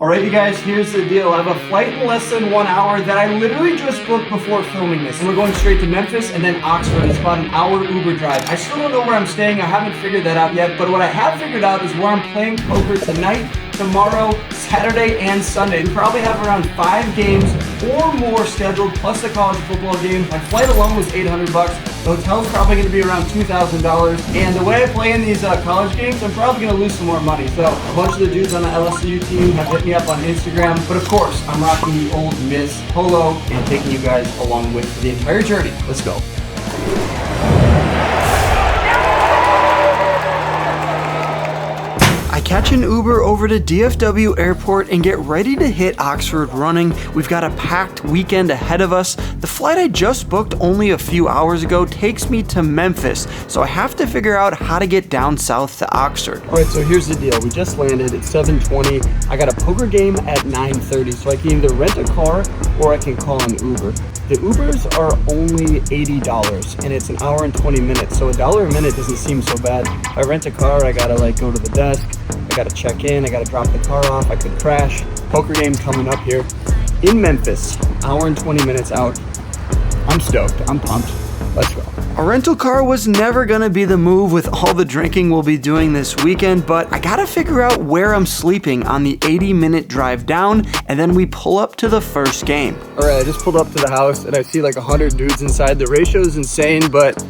Alright you guys, here's the deal. I have a flight in less than 1 hour that I literally just booked before filming this. And we're going straight to Memphis and then Oxford. It's about an hour Uber drive. I still don't know where I'm staying. I haven't figured that out yet. But what I have figured out is where I'm playing poker tonight, tomorrow, Saturday, and Sunday. We probably have around 5 games or more scheduled, plus the college football game. My flight alone was $800. The hotel's probably going to be around $2,000. And the way I play in these college games, I'm probably going to lose some more money. So a bunch of the dudes on the LSU team have hit me up on Instagram. But of course, I'm rocking the Ole Miss polo and taking you guys along with the entire journey. Let's go. I catch an Uber over to DFW Airport and get ready to hit Oxford running. We've got a packed weekend ahead of us. The flight I just booked only a few hours ago takes me to Memphis, so I have to figure out how to get down south to Oxford. All right, so here's the deal. We just landed at 7:20. I got a poker game at 9:30, so I can either rent a car or I can call an Uber. The Ubers are only $80 and it's an hour and 20 minutes, so $1 a minute doesn't seem so bad. If I rent a car, I gotta go to the desk, I gotta check in, I gotta drop the car off, I could crash. Poker game coming up here in Memphis, hour and 20 minutes out. I'm stoked, I'm pumped. Let's go. A rental car was never gonna be the move with all the drinking we'll be doing this weekend, but I gotta figure out where I'm sleeping on the 80-minute drive down, and then we pull up to the first game. All right, I just pulled up to the house and I see like 100 dudes inside. The ratio is insane, but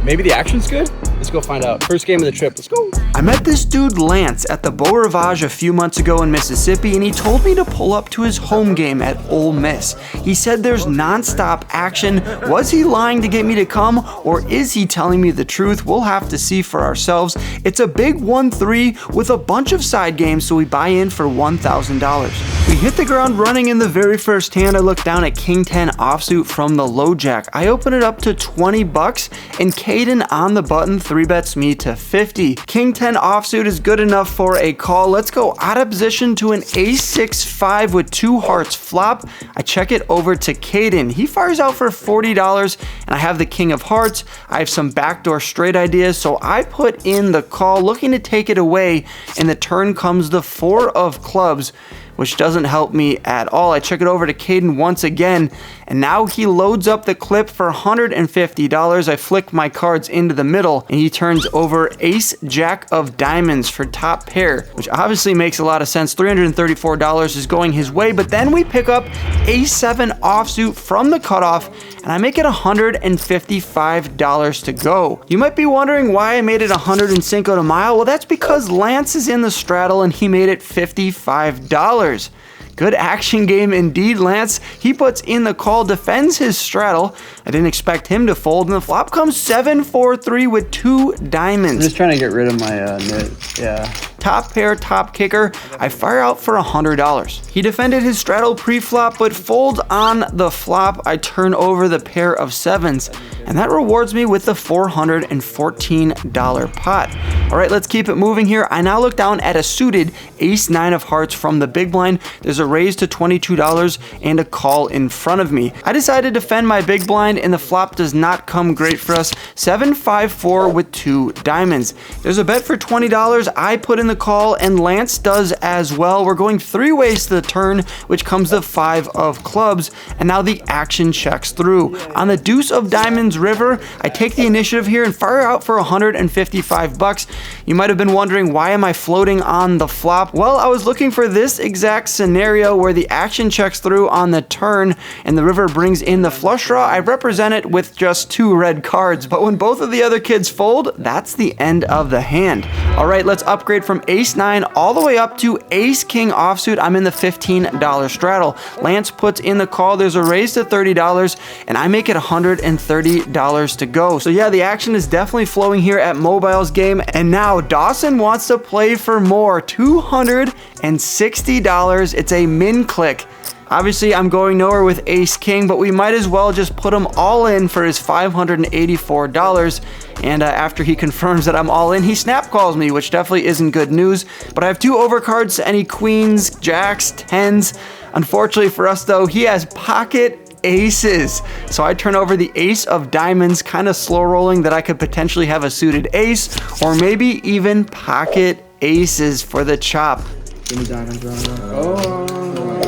maybe the action's good? Let's go find out. First game of the trip, let's go. I met this dude Lance at the Beau Rivage a few months ago in Mississippi, and he told me to pull up to his home game at Ole Miss. He said there's non-stop action. Was he lying to get me to come, or is he telling me the truth? We'll have to see for ourselves. It's a big 1-3 with a bunch of side games, so we buy in for $1,000. We hit the ground running in the very first hand. I look down at King 10 offsuit from the low jack. I open it up to $20, and Caden on the button 3-bets me to 50. King 10 offsuit is good enough for a call. Let's go out of position to an ace-6-5 with 2 hearts flop. I check it over to Caden. He fires out for $40, and I have the king of hearts. I have some backdoor straight ideas, so I put in the call, looking to take it away, and the turn comes the 4 of clubs, which doesn't help me at all. I check it over to Caden once again, and now he loads up the clip for $150. I flick my cards into the middle, and he turns over ace jack of diamonds for top pair, which obviously makes a lot of sense. $334 is going his way, but then we pick up ace 7 offsuit from the cutoff, and I make it $155 to go. You might be wondering why I made it 100 in Cinco de Mayo. Well, that's because Lance is in the straddle, and he made it $55. Good action game indeed, Lance. He puts in the call, defends his straddle. I didn't expect him to fold, and the flop comes 7-4-3 with 2 diamonds. I'm just trying to get rid of my nit. Yeah. Top pair, top kicker. I fire out for $100. He defended his straddle pre-flop, but folds on the flop. I turn over the pair of 7s, and that rewards me with the $414 pot. All right, let's keep it moving here. I now look down at a suited ace 9 of hearts from the big blind. There's a raise to $22 and a call in front of me. I decide to defend my big blind, and the flop does not come great for us. 7-5-4 with 2 diamonds. There's a bet for $20. I put in the call, and Lance does as well. We're going 3 ways to the turn, which comes the 5 of clubs, and now the action checks through. On the deuce of diamonds river, I take the initiative here and fire out for $155. You might have been wondering, why am I floating on the flop? Well, I was looking for this exact scenario where the action checks through on the turn and the river brings in the flush draw. I represent it with just 2 red cards, but when both of the other kids fold, that's the end of the hand. All right, let's upgrade from ace 9 all the way up to ace king offsuit. I'm in the $15 straddle. Lance puts in the call. There's a raise to $30, and I make it $130 to go. So yeah, the action is definitely flowing here at Mobile's game, and now Dawson wants to play for more. $260. It's a min click. Obviously, I'm going nowhere with ace king, but we might as well just put him all in for his $584. And after he confirms that I'm all in, he snap calls me, which definitely isn't good news. But I have 2 overcards, any queens, jacks, 10s. Unfortunately for us though, he has pocket aces. So I turn over the ace of diamonds, kind of slow rolling that I could potentially have a suited ace, or maybe even pocket aces for the chop. Give me diamonds,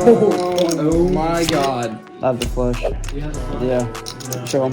oh my god. I have the flush. Yeah. Show him.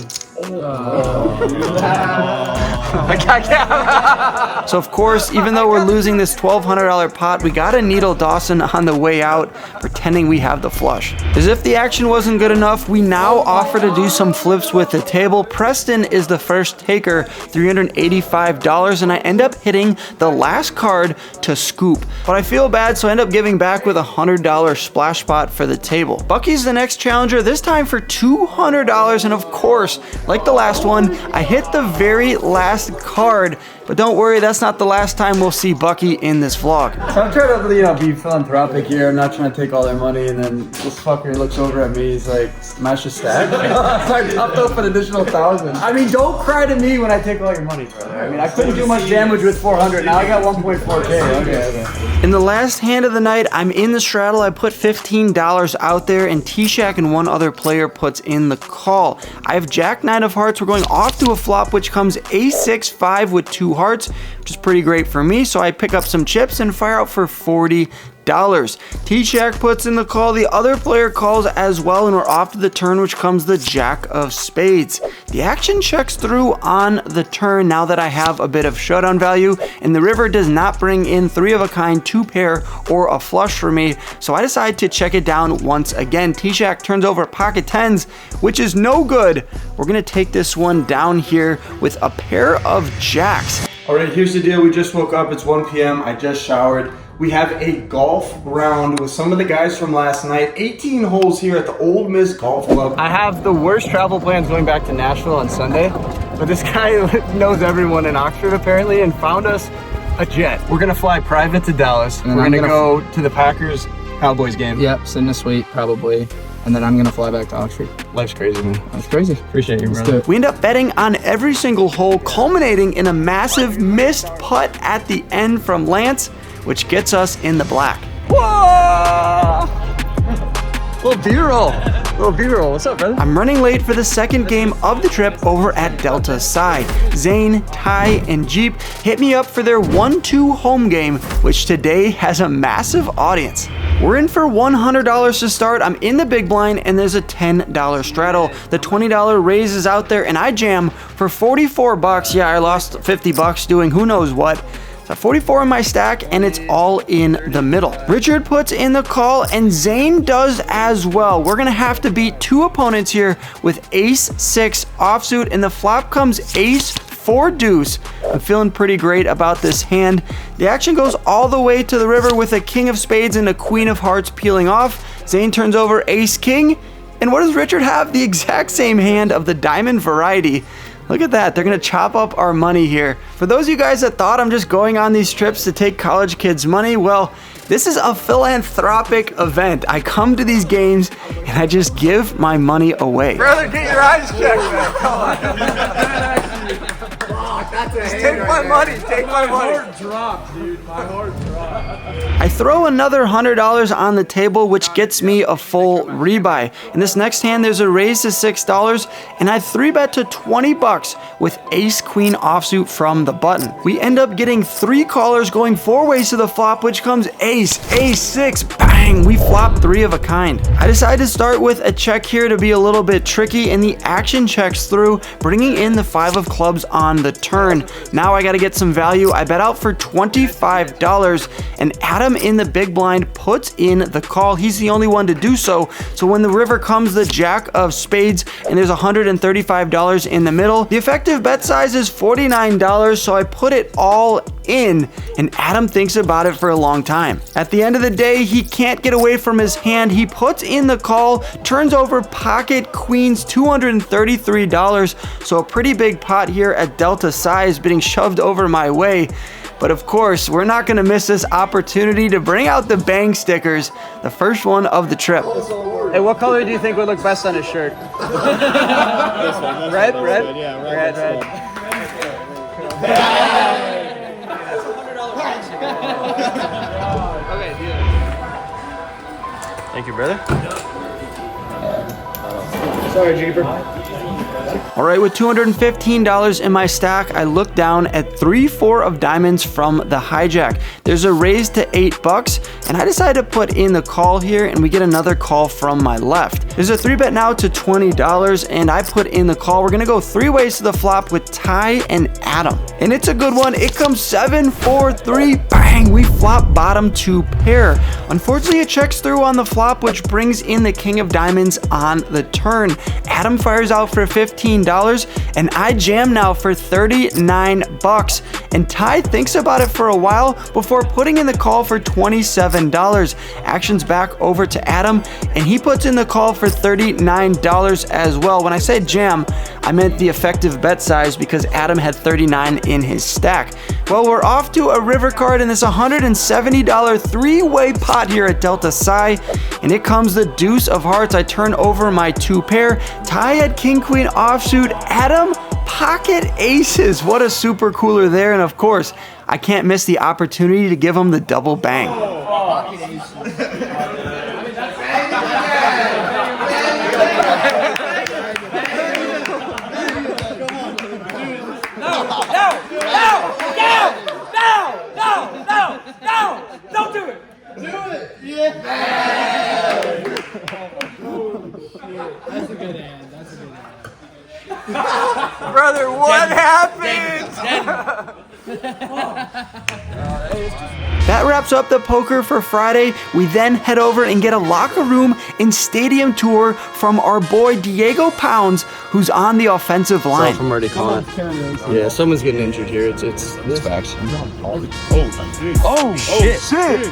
So of course, even though we're losing this $1,200 pot, we gotta needle Dawson on the way out, pretending we have the flush. As if the action wasn't good enough, we now offer to do some flips with the table. Preston is the first taker, $385, and I end up hitting the last card to scoop. But I feel bad, so I end up giving back with a $100 splash spot for the table. Bucky's the next challenger, this time for $200, and of course, like the last one, I hit the very last card. But don't worry, that's not the last time we'll see Bucky in this vlog. So I'm trying to, be philanthropic here. I'm not trying to take all their money, and then this fucker looks over at me. He's like, "Smash a stack." So I topped up an additional 1,000. I mean, don't cry to me when I take all your money, brother. I mean, I couldn't do much damage with 400. Now I got 1.4K. Okay. In the last hand of the night, I'm in the straddle. I put $15 out there, and T-Shack and one other player puts in the call. I have Jack 9 of hearts. We're going off to a flop, which comes Ace-6-5 with 2 hearts, which is pretty great for me. So I pick up some chips and fire out for $40. T-Shack puts in the call, the other player calls as well, and we're off to the turn, which comes the Jack of Spades. The action checks through on the turn now that I have a bit of showdown value, and the river does not bring in 3 of a kind, 2 pair, or a flush for me, so I decide to check it down once again. T-Shack turns over pocket 10s, which is no good. We're gonna take this one down here with a pair of jacks. All right, here's the deal. We just woke up, it's 1 p.m. I just showered. We have a golf round with some of the guys from last night. 18 holes here at the Ole Miss Golf Club. I have the worst travel plans going back to Nashville on Sunday, but this guy knows everyone in Oxford apparently and found us a jet. We're gonna fly private to Dallas. And we're gonna go to the Packers Cowboys game. Yep, sit in a suite probably. And then I'm gonna fly back to Oxford. Life's crazy, man. That's crazy. Appreciate you, brother. We end up betting on every single hole, culminating in a massive missed putt at the end from Lance, which gets us in the black. Whoa! Little B-roll. What's up, brother? I'm running late for the second game of the trip over at Delta Psi. Zane, Ty, and Jeep hit me up for their 1-2 home game, which today has a massive audience. We're in for $100 to start. I'm in the big blind, and there's a $10 straddle. The $20 raise is out there, and I jam for 44 bucks. Yeah, I lost 50 bucks doing who knows what. So 44 in my stack, and it's all in the middle. Richard puts in the call, and Zane does as well. We're gonna have to beat 2 opponents here with Ace-6 offsuit, and the flop comes Ace-4 deuce. I'm feeling pretty great about this hand. The action goes all the way to the river with a King of Spades and a Queen of Hearts peeling off. Zane turns over Ace-King, and what does Richard have? The exact same hand of the diamond variety. Look at that, they're gonna chop up our money here. For those of you guys that thought I'm just going on these trips to take college kids' money, well, this is a philanthropic event. I come to these games and I just give my money away. Brother, get your eyes checked, man. Come on. Take my money. My heart dropped, dude. My heart dropped. I throw another $100 on the table, which gets me a full rebuy. In this next hand, there's a raise to $6, and I 3-bet to 20 bucks with Ace-Queen offsuit from the button. We end up getting 3 callers going 4 ways to the flop, which comes Ace, Ace-6, bang! We flop 3 of a kind. I decide to start with a check here to be a little bit tricky, and the action checks through, bringing in the 5 of clubs on the turn. Now I gotta get some value. I bet out for $25, and Adam in the big blind puts in the call. He's the only one to do so. So when the river comes the Jack of Spades, and there's $135 in the middle, the effective bet size is $49, so I put it all in, and Adam thinks about it for a long time. At the end of the day, he can't get away from his hand. He puts in the call, turns over pocket queens, $233, so a pretty big pot here at Delta Psi is being shoved over my way. But of course, we're not gonna miss this opportunity to bring out the bang stickers, the first one of the trip. Hey, what color do you think would look best on his shirt? This one. Red? Yeah, red. Okay, deal. Thank you, brother. Sorry, Jeeper. All right, with $215 in my stack, I look look down at 3-4 of diamonds from the hijack. There's a raise to $8, and I decided to put in the call here, and we get another call from my left. There's a 3-bet now to $20, and I put in the call. We're gonna go 3 ways to the flop with Ty and Adam, and it's a good one. It comes 7-4-3, bang! We flop bottom 2 pair. Unfortunately, it checks through on the flop, which brings in the king of diamonds on the turn. Adam fires out for $15, and I jam now for $39, and Ty thinks about it for a while before putting in the call for $27. Action's back over to Adam, and he puts in the call for $39 as well. When I said jam, I meant the effective bet size because Adam had 39 in his stack. Well, we're off to a river card in this $170 3-way pot here at Delta Psi, and it comes the deuce of hearts. I turn over my 2 pair. Ty had king queen offsuit. Adam pocket aces. What a super cooler there, and of course, I can't miss the opportunity to give him the double bang. Don't do it! Do it! Yeah! That's a good hand. That's a good hand. Brother, what happened? That wraps up the poker for Friday. We then head over and get a locker room and stadium tour from our boy Diego Pounds, who's on the offensive line. I'm already calling. Yeah, someone's getting injured here. It's facts. Oh shit! He's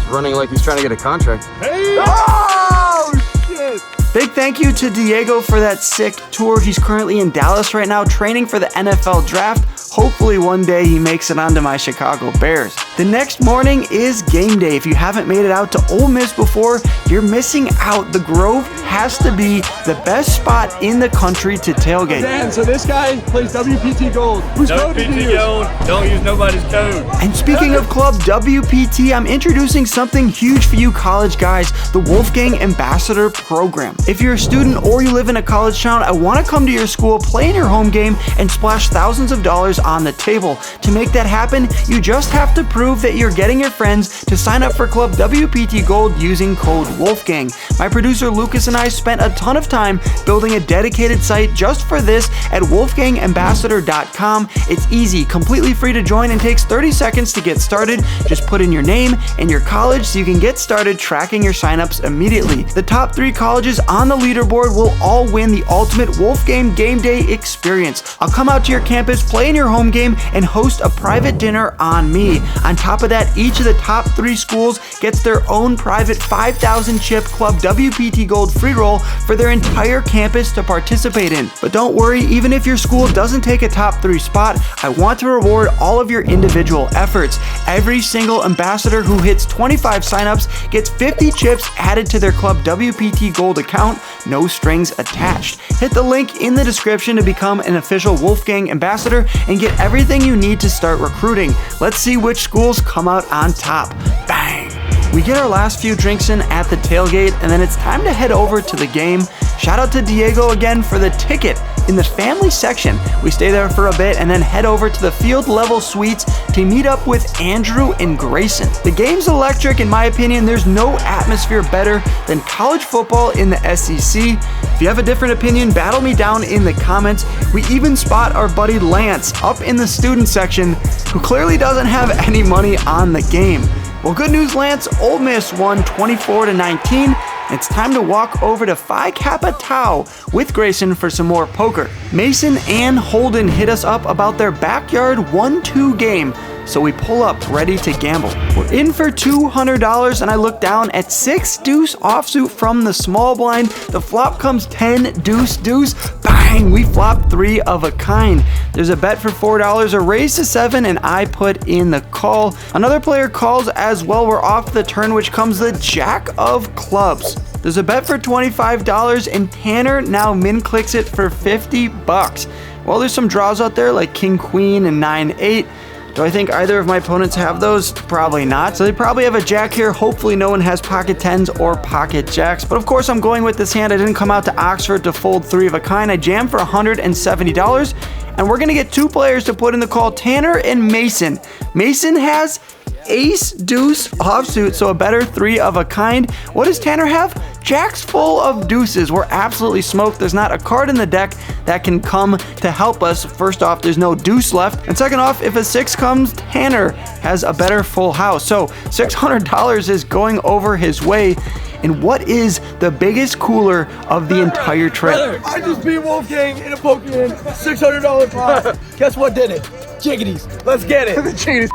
running like he's trying to get a contract. Hey! Oh shit! Big thank you to Diego for that sick tour. He's currently in Dallas right now training for the NFL draft. Hopefully one day he makes it onto my Chicago Bears. The next morning is game day. If you haven't made it out to Ole Miss before, you're missing out. The Grove has to be the best spot in the country to tailgate. Dan, so this guy plays WPT Gold. Who's WPT Gold, don't use nobody's code. And speaking of Club WPT, I'm introducing something huge for you college guys, the Wolfgang Ambassador program. If you're a student or you live in a college town, I want to come to your school, play in your home game, and splash thousands of dollars on the table. To make that happen, you just have to prove that you're getting your friends to sign up for Club WPT Gold using code Wolfgang. My producer Lucas and I spent a ton of time building a dedicated site just for this at wolfgangambassador.com. It's easy, completely free to join, and takes 30 seconds to get started. Just put in your name and your college so you can get started tracking your signups immediately. The top 3 colleges on the leaderboard will all win the ultimate Wolfgang Game Day experience. I'll come out to your campus, play in your home game, and host a private dinner on me. On top of that, each of the top 3 schools gets their own private 5,000 chip Club WPT Gold free roll for their entire campus to participate in. But don't worry, even if your school doesn't take a top 3 spot, I want to reward all of your individual efforts. Every single ambassador who hits 25 signups gets 50 chips added to their Club WPT Gold account, no strings attached. Hit the link in the description to become an official Wolfgang Ambassador and get everything you need to start recruiting. Let's see which schools come out on top. Bang! We get our last few drinks in at the tailgate, and then it's time to head over to the game. Shout out to Diego again for the ticket in the family section. We stay there for a bit and then head over to the field level suites to meet up with Andrew and Grayson. The game's electric in my opinion. There's no atmosphere better than college football in the SEC. If you have a different opinion, battle me down in the comments. We even spot our buddy Lance up in the student section, who clearly doesn't have any money on the game. Well, good news, Lance. Ole Miss won 24-19. It's time to walk over to Phi Kappa Tau with Grayson for some more poker. Mason and Holden hit us up about their backyard 1-2 game, so we pull up ready to gamble. We're in for $200, and I look down at 6 deuce offsuit from the small blind. The flop comes 10 deuce deuce. Bang! We flop 3 of a kind. There's a bet for $4, a raise to 7, and I put in the call. Another player calls as well. We're off the turn, which comes the jack of clubs. There's a bet for $25, and Tanner now min clicks it for $50. Well, there's some draws out there like king queen and 9-8. Do I think either of my opponents have those? Probably not. So they probably have a jack here. Hopefully no one has pocket 10s or pocket jacks. But of course I'm going with this hand. I didn't come out to Oxford to fold 3 of a kind. I jammed for $170. And we're gonna get 2 players to put in the call, Tanner and Mason. Mason has ace, deuce, offsuit, so a better 3 of a kind. What does Tanner have? Jacks full of deuces. We're absolutely smoked. There's not a card in the deck that can come to help us. First off, there's no deuce left. And second off, if a 6 comes, Tanner has a better full house. So $600 is going over his way. And what is the biggest cooler of the entire trip? I just beat Wolfgang in a Pokemon $600 prize. Guess what did it? Jiggities. Let's get it. The Jiggities.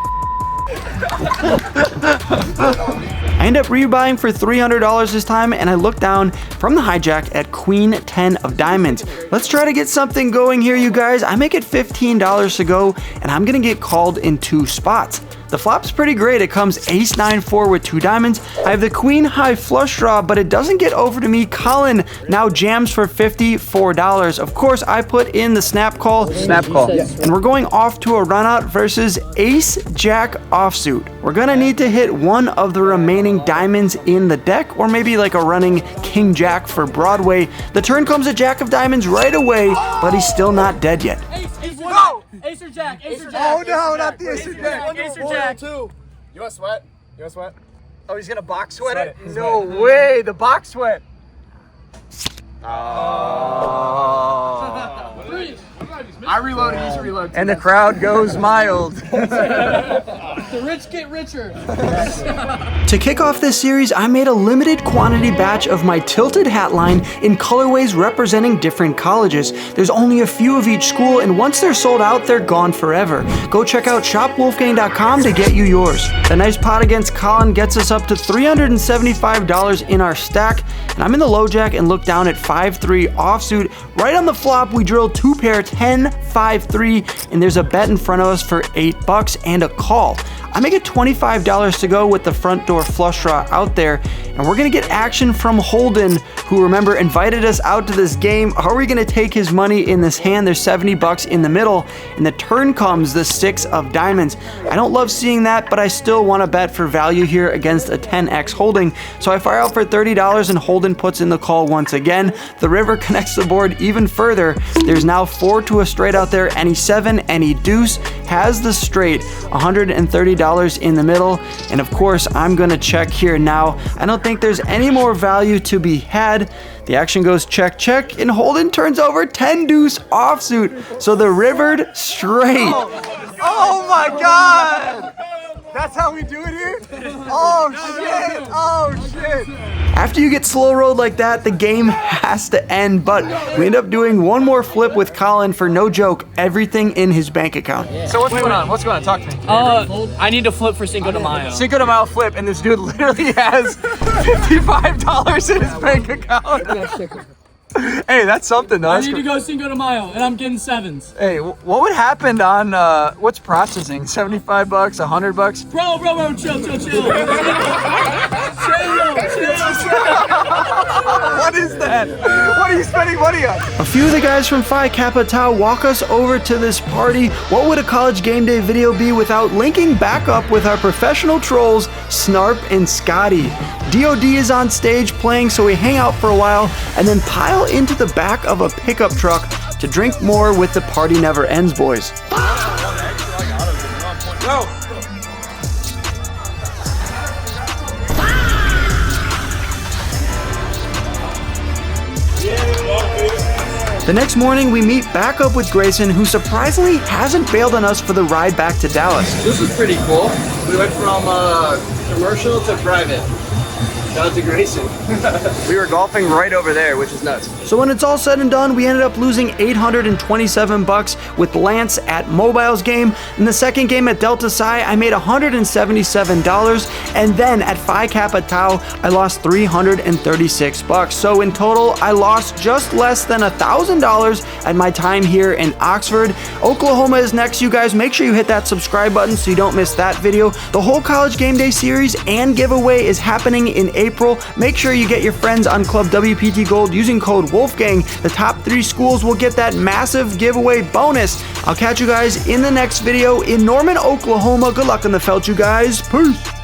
I end up rebuying for $300 this time, and I look down from the hijack at Queen 10 of diamonds. Let's try to get something going here, you guys. I make it $15 to go, and I'm gonna get called in 2 spots. The flop's pretty great. It comes ace 9-4 with 2 diamonds. I have the queen high flush draw, but it doesn't get over to me. Colin now jams for $54. Of course, I put in the snap call. Snap call. And we're going off to a run out versus ace jack offsuit. We're gonna need to hit one of the remaining diamonds in the deck, or maybe like a running king jack for Broadway. The turn comes a jack of diamonds right away, but he's still not dead yet. No! Ace or jack, ace or jack. Oh no, not the ace or jack. Ace or jack. You want sweat? You want sweat? Oh, he's gonna box sweat it? Sweat it. No way, the box sweat. I reloaded, you should reload. And the crowd goes mild. The rich get richer. To kick off this series, I made a limited quantity batch of my tilted hat line in colorways representing different colleges. There's only a few of each school, and once they're sold out, they're gone forever. Go check out shopwolfgang.com to get you yours. The nice pot against Colin gets us up to $375 in our stack, and I'm in the low jack and look down at 5-3 offsuit. Right on the flop, we drill 2 pair 10-5-3, and there's a bet in front of us for $8 and a call. I make it $25 to go with the front door flush draw out there, and we're gonna get action from Holden, who, remember, invited us out to this game. How are we gonna take his money in this hand? There's $70 in the middle, and the turn comes the 6 of diamonds. I don't love seeing that, but I still want to bet for value here against a 10x holding, so I fire out for $30, and Holden puts in the call once again. The river connects the board even further. There's now 4 to a straight out there. Any 7, any deuce has the straight. $130 in the middle, and of course I'm gonna check here now. I don't think there's any more value to be had. The action goes check, check, and Holden turns over 10 deuce offsuit, so the rivered straight. Oh my god! That's how we do it here? Oh shit! Oh shit! After you get slow rolled like that, the game has to end, but we end up doing one more flip with Colin for, no joke, everything in his bank account. So what's going on? What's going on? Talk to me. I need to flip for Cinco de Mayo. Cinco de Mayo flip, and this dude literally has $55 in his bank account. Hey, that's something though. I need to go Cinco de Mayo, and I'm getting 7s. Hey, what would happen on what's processing? $75, $100? Bro, chill. chill. What is that? What are you spending money on? A few of the guys from Phi Kappa Tau walk us over to this party. What would a college game day video be without linking back up with our professional trolls, Snarp and Scotty? DOD is on stage playing, so we hang out for a while and then pile into the back of a pickup truck to drink more with the Party Never Ends boys. The next morning, we meet back up with Grayson, who surprisingly hasn't bailed on us for the ride back to Dallas. This was pretty cool. We went from commercial to private. Shout out to Grayson. We were golfing right over there, which is nuts. So when it's all said and done, we ended up losing $827 with Lance at Mobile's game. In the second game at Delta Psi, I made $177, and then at Phi Kappa Tau, I lost $336. So in total, I lost just less than $1,000 at my time here in Oxford. Oklahoma is next, you guys. Make sure you hit that subscribe button so you don't miss that video. The whole College Game Day series and giveaway is happening in April. April. Make sure you get your friends on Club WPT Gold using code Wolfgang. The top 3 schools will get that massive giveaway bonus. I'll catch you guys in the next video in Norman, Oklahoma. Good luck on the felt, you guys. Peace.